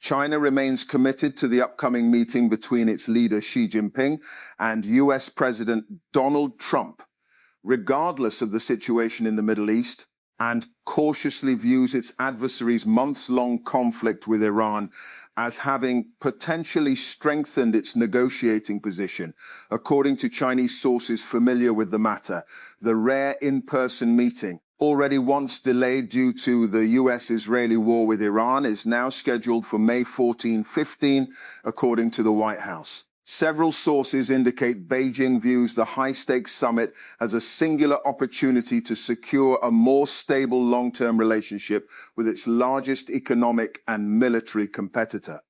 China remains committed to the upcoming meeting between its leader Xi Jinping and US President Donald Trump, regardless of the situation in the Middle East, and cautiously views its adversary's months-long conflict with Iran as having potentially strengthened its negotiating position. According to Chinese sources familiar with the matter, the rare in-person meeting, already once delayed due to the US-Israeli war with Iran, is now scheduled for May 14-15, according to the White House. Several sources indicate Beijing views the high-stakes summit as a singular opportunity to secure a more stable long-term relationship with its largest economic and military competitor.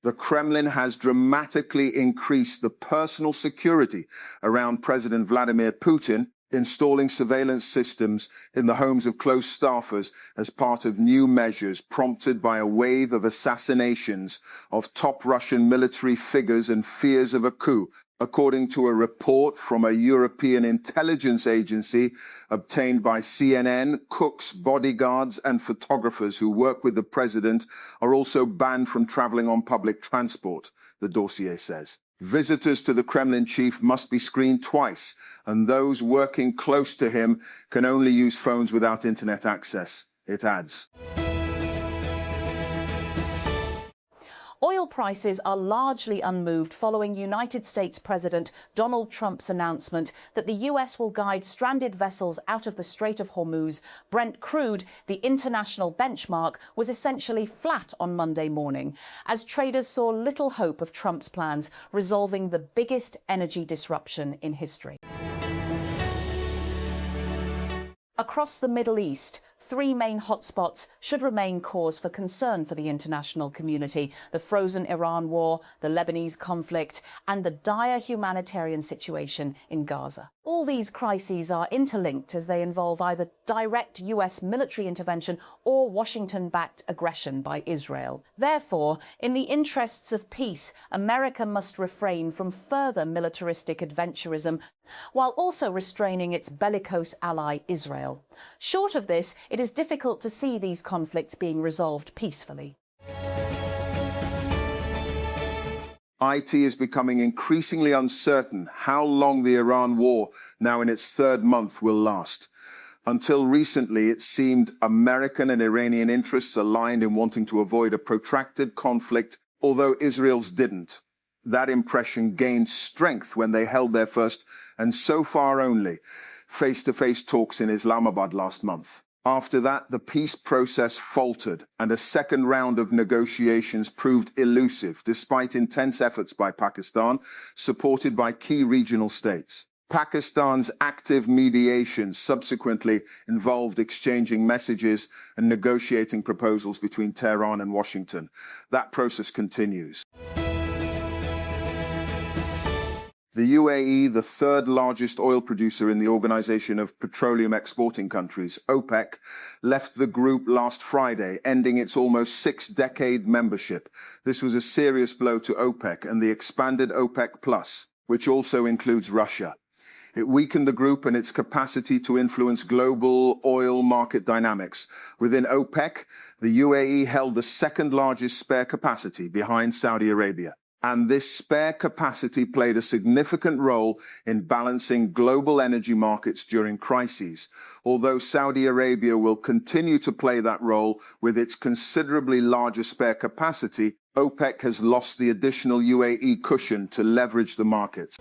The Kremlin has dramatically increased the personal security around President Vladimir Putin, installing surveillance systems in the homes of close staffers as part of new measures prompted by a wave of assassinations of top Russian military figures and fears of a coup, according to a report from a European intelligence agency obtained by CNN. Cooks, bodyguards, and photographers who work with the president are also banned from traveling on public transport, the dossier says. Visitors to the Kremlin chief must be screened twice, and those working close to him can only use phones without internet access, it adds. Oil prices are largely unmoved following United States President Donald Trump's announcement that the US will guide stranded vessels out of the Strait of Hormuz. Brent crude, the international benchmark, was essentially flat on Monday morning, as traders saw little hope of Trump's plans resolving the biggest energy disruption in history. Across the Middle East, three main hotspots should remain cause for concern for the international community: the frozen Iran war, the Lebanese conflict, and the dire humanitarian situation in Gaza. All these crises are interlinked as they involve either direct US military intervention or Washington-backed aggression by Israel. Therefore, in the interests of peace, America must refrain from further militaristic adventurism while also restraining its bellicose ally Israel. Short of this, it is difficult to see these conflicts being resolved peacefully. IT is becoming increasingly uncertain how long the Iran war, now in its third month, will last. Until recently, it seemed American and Iranian interests aligned in wanting to avoid a protracted conflict, although Israel's didn't. That impression gained strength when they held their first, and so far only, face-to-face talks in Islamabad last month. After that, the peace process faltered, and a second round of negotiations proved elusive, despite intense efforts by Pakistan, supported by key regional states. Pakistan's active mediation subsequently involved exchanging messages and negotiating proposals between Tehran and Washington. That process continues. The UAE, the third largest oil producer in the Organization of Petroleum Exporting Countries, OPEC, left the group last Friday, ending its almost six-decade membership. This was a serious blow to OPEC and the expanded OPEC Plus, which also includes Russia. It weakened the group and its capacity to influence global oil market dynamics. Within OPEC, the UAE held the second largest spare capacity behind Saudi Arabia. And this spare capacity played a significant role in balancing global energy markets during crises. Although Saudi Arabia will continue to play that role with its considerably larger spare capacity, OPEC has lost the additional UAE cushion to leverage the markets.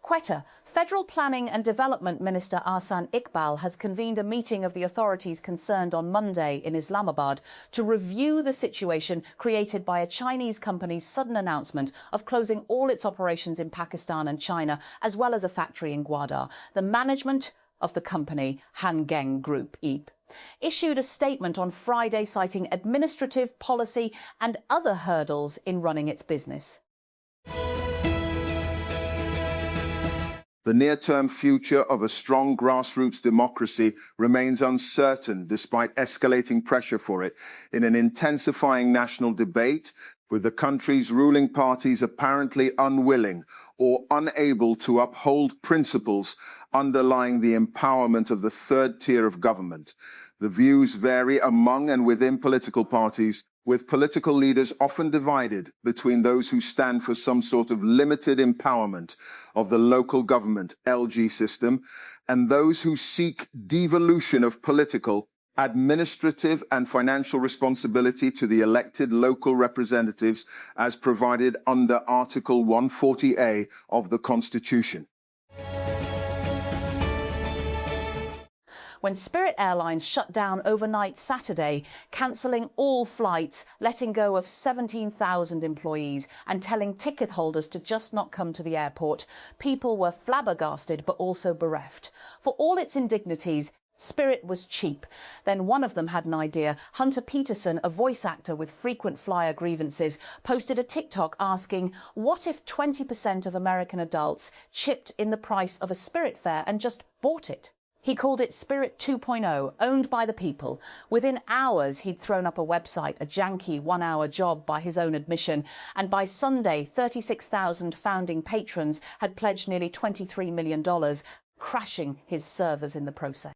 Quetta, Federal Planning and Development Minister Ahsan Iqbal has convened a meeting of the authorities concerned on Monday in Islamabad to review the situation created by a Chinese company's sudden announcement of closing all its operations in Pakistan and China, as well as a factory in Gwadar. The management of the company, Hangeng Group, EEP, issued a statement on Friday citing administrative, policy and other hurdles in running its business. The near-term future of a strong grassroots democracy remains uncertain despite escalating pressure for it in an intensifying national debate with the country's ruling parties apparently unwilling or unable to uphold principles underlying the empowerment of the third tier of government. The views vary among and within political parties, with political leaders often divided between those who stand for some sort of limited empowerment of the local government LG system and those who seek devolution of political, administrative and financial responsibility to the elected local representatives as provided under Article 140A of the Constitution. When Spirit Airlines shut down overnight Saturday, cancelling all flights, letting go of 17,000 employees and telling ticket holders to just not come to the airport, people were flabbergasted but also bereft. For all its indignities, Spirit was cheap. Then one of them had an idea. Hunter Peterson, a voice actor with frequent flyer grievances, posted a TikTok asking, what if 20% of American adults chipped in the price of a Spirit fare and just bought it? He called it Spirit 2.0, owned by the people. Within hours, he'd thrown up a website, a janky one-hour job by his own admission. And by Sunday, 36,000 founding patrons had pledged nearly $23 million, crashing his servers in the process.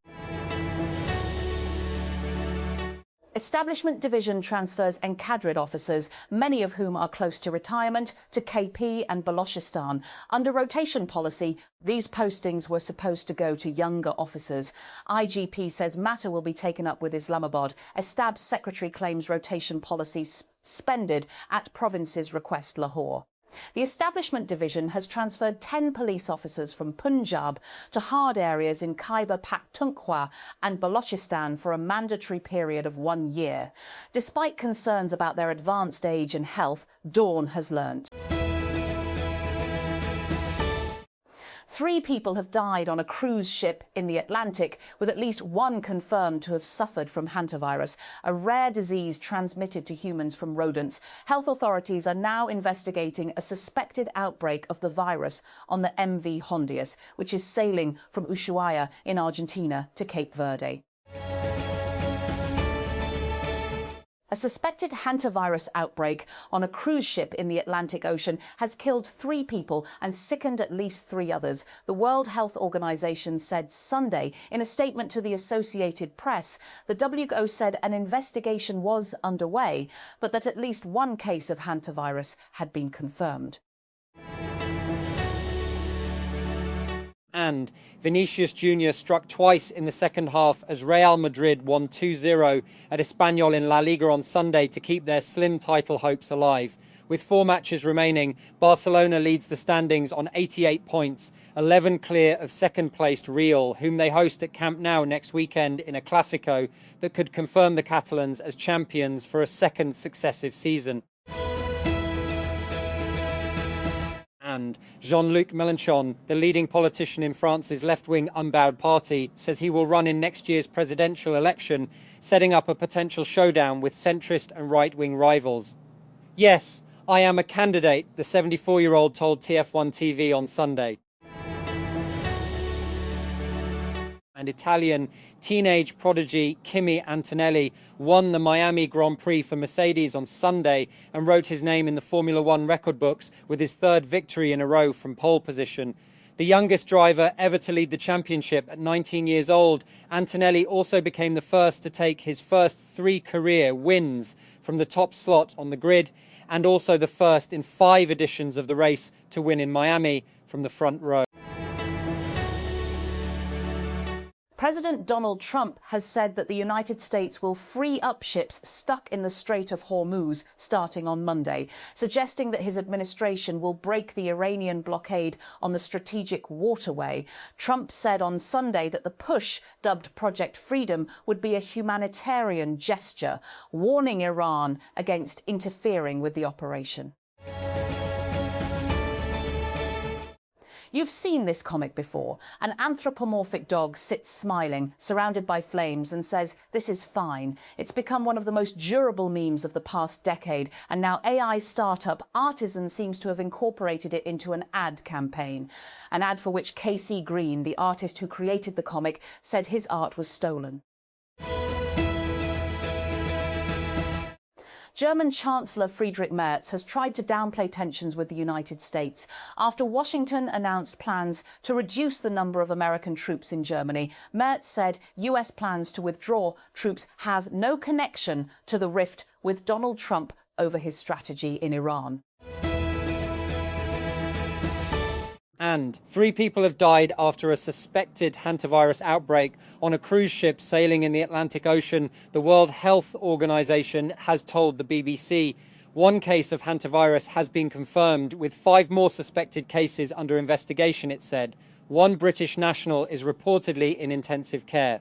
Establishment Division transfers Encadrid officers, many of whom are close to retirement, to KP and Balochistan. Under rotation policy, these postings were supposed to go to younger officers. IGP says matter will be taken up with Islamabad. Estab's secretary claims rotation policy suspended at province's request Lahore. The Establishment Division has transferred 10 police officers from Punjab to hard areas in Khyber Pakhtunkhwa and Balochistan for a mandatory period of 1 year. Despite concerns about their advanced age and health, Dawn has learnt. 3 people have died on a cruise ship in the Atlantic, with at least 1 confirmed to have suffered from hantavirus, a rare disease transmitted to humans from rodents. Health authorities are now investigating a suspected outbreak of the virus on the MV Hondius, which is sailing from Ushuaia in Argentina to Cape Verde. A suspected hantavirus outbreak on a cruise ship in the Atlantic Ocean has killed 3 people and sickened at least 3 others. The World Health Organization said Sunday in a statement to the Associated Press. The WHO said an investigation was underway, but that at least 1 case of hantavirus had been confirmed. And Vinicius Jr. struck twice in the second half as Real Madrid won 2-0 at Espanyol in La Liga on Sunday to keep their slim title hopes alive. With 4 matches remaining, Barcelona leads the standings on 88 points, 11 clear of second-placed Real, whom they host at Camp Nou next weekend in a Clásico that could confirm the Catalans as champions for a second successive season. And Jean-Luc Mélenchon, the leading politician in France's left-wing Unbowed party, says he will run in next year's presidential election, setting up a potential showdown with centrist and right-wing rivals. Yes, I am a candidate, the 74-year-old told TF1 TV on Sunday. And Italian teenage prodigy Kimi Antonelli won the Miami Grand Prix for Mercedes on Sunday and wrote his name in the Formula One record books with his 3rd victory in a row from pole position. The youngest driver ever to lead the championship at 19 years old, Antonelli also became the first to take his first 3 career wins from the top slot on the grid, and also the first in 5 editions of the race to win in Miami from the front row. President Donald Trump has said that the United States will free up ships stuck in the Strait of Hormuz starting on Monday, suggesting that his administration will break the Iranian blockade on the strategic waterway. Trump said on Sunday that the push, dubbed Project Freedom, would be a humanitarian gesture, warning Iran against interfering with the operation. You've seen this comic before. An anthropomorphic dog sits smiling, surrounded by flames, and says, "This is fine." It's become one of the most durable memes of the past decade, and now AI startup Artisan seems to have incorporated it into an ad campaign. An ad for which KC Green, the artist who created the comic, said his art was stolen. German Chancellor Friedrich Merz has tried to downplay tensions with the United States after Washington announced plans to reduce the number of American troops in Germany. Merz said US plans to withdraw troops have no connection to the rift with Donald Trump over his strategy in Iran. And 3 people have died after a suspected hantavirus outbreak on a cruise ship sailing in the Atlantic Ocean, the World Health Organization has told the BBC. 1 case of hantavirus has been confirmed, with 5 more suspected cases under investigation, it said. 1 British national is reportedly in intensive care.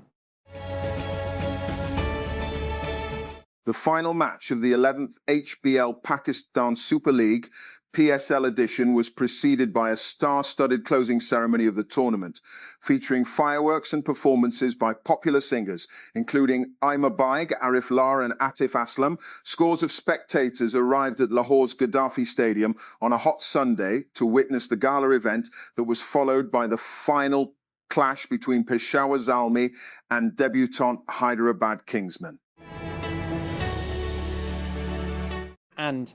The final match of the 11th HBL Pakistan Super League PSL edition was preceded by a star-studded closing ceremony of the tournament, featuring fireworks and performances by popular singers, including Aima Baig, Arif Lar and Atif Aslam. Scores of spectators arrived at Lahore's Gaddafi Stadium on a hot Sunday to witness the gala event that was followed by the final clash between Peshawar Zalmi and debutant Hyderabad Kingsmen. And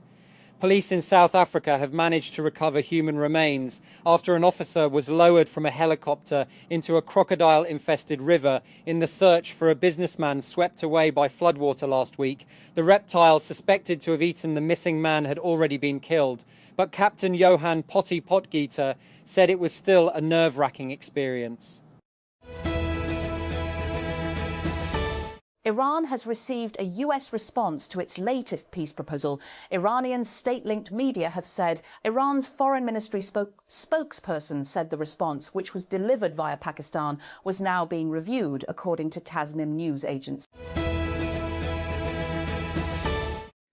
police in South Africa have managed to recover human remains after an officer was lowered from a helicopter into a crocodile-infested river in the search for a businessman swept away by floodwater last week. The reptile suspected to have eaten the missing man had already been killed, but Captain Johan Potgieter said it was still a nerve-wracking experience. Iran has received a US response to its latest peace proposal. Iranian state-linked media have said Iran's foreign ministry spokesperson said the response, which was delivered via Pakistan, was now being reviewed, according to Tasnim news agency.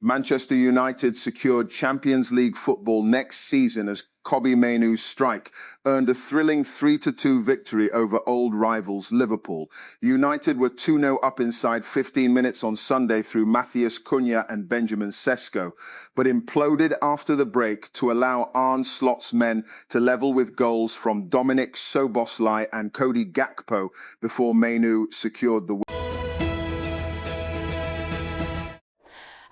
Manchester United secured Champions League football next season as Kobbie Mainoo's strike earned a thrilling 3-2 victory over old rivals Liverpool. United were 2-0 up inside 15 minutes on Sunday through Matthias Cunha and Benjamin Sesko, but imploded after the break to allow Arne Slot's men to level with goals from Dominic Szoboszlai and Cody Gakpo before Mainoo secured the win.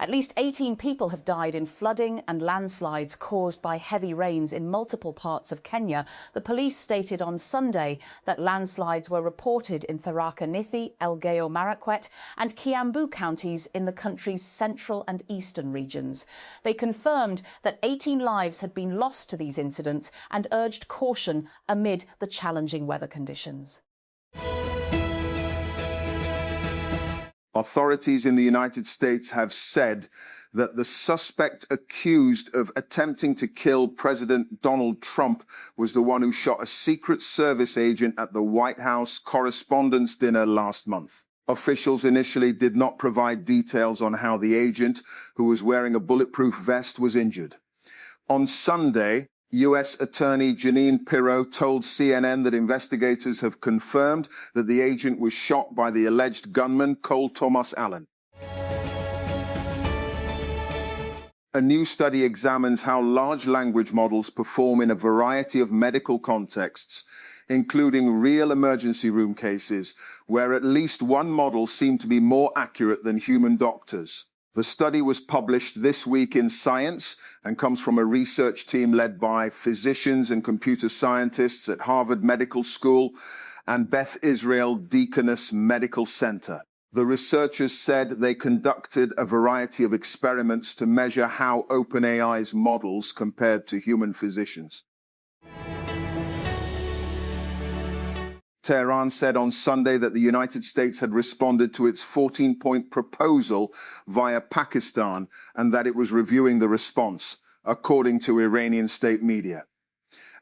At least 18 people have died in flooding and landslides caused by heavy rains in multiple parts of Kenya. The police stated on Sunday that landslides were reported in Tharaka Nithi, Elgeyo Marakwet and Kiambu counties in the country's central and eastern regions. They confirmed that 18 lives had been lost to these incidents and urged caution amid the challenging weather conditions. Authorities in the United States have said that the suspect accused of attempting to kill President Donald Trump was the one who shot a Secret Service agent at the White House Correspondents' Dinner last month. Officials initially did not provide details on how the agent, who was wearing a bulletproof vest, was injured. On Sunday, U.S. Attorney Jeanine Pirro told CNN that investigators have confirmed that the agent was shot by the alleged gunman Cole Thomas Allen. A new study examines how large language models perform in a variety of medical contexts, including real emergency room cases, where at least one model seemed to be more accurate than human doctors. The study was published this week in Science and comes from a research team led by physicians and computer scientists at Harvard Medical School and Beth Israel Deaconess Medical Center. The researchers said they conducted a variety of experiments to measure how OpenAI's models compared to human physicians. Tehran said on Sunday that the United States had responded to its 14-point proposal via Pakistan and that it was reviewing the response, according to Iranian state media.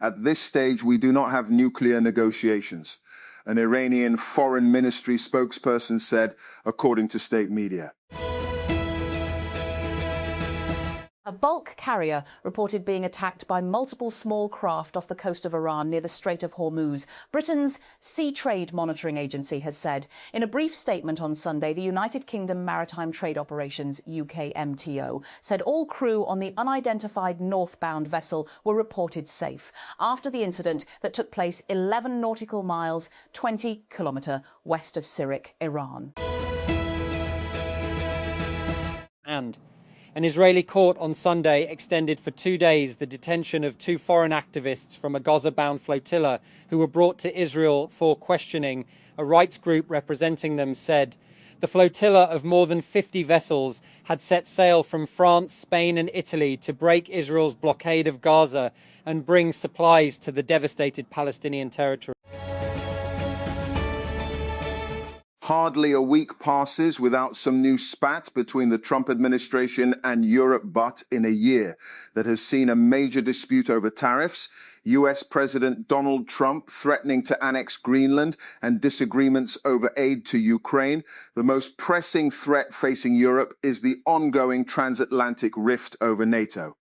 At this stage, we do not have nuclear negotiations, an Iranian foreign ministry spokesperson said, according to state media. A bulk carrier reported being attacked by multiple small craft off the coast of Iran near the Strait of Hormuz, Britain's Sea Trade Monitoring Agency has said. In a brief statement on Sunday, the United Kingdom Maritime Trade Operations, UKMTO, said all crew on the unidentified northbound vessel were reported safe after the incident that took place 11 nautical miles, 20 kilometres west of Sirik, Iran. And An Israeli court on Sunday extended for 2 days the detention of 2 foreign activists from a Gaza-bound flotilla who were brought to Israel for questioning. A rights group representing them said the flotilla of more than 50 vessels had set sail from France, Spain and Italy to break Israel's blockade of Gaza and bring supplies to the devastated Palestinian territory. Hardly a week passes without some new spat between the Trump administration and Europe, but in a year that has seen a major dispute over tariffs, US President Donald Trump threatening to annex Greenland, and disagreements over aid to Ukraine, the most pressing threat facing Europe is the ongoing transatlantic rift over NATO.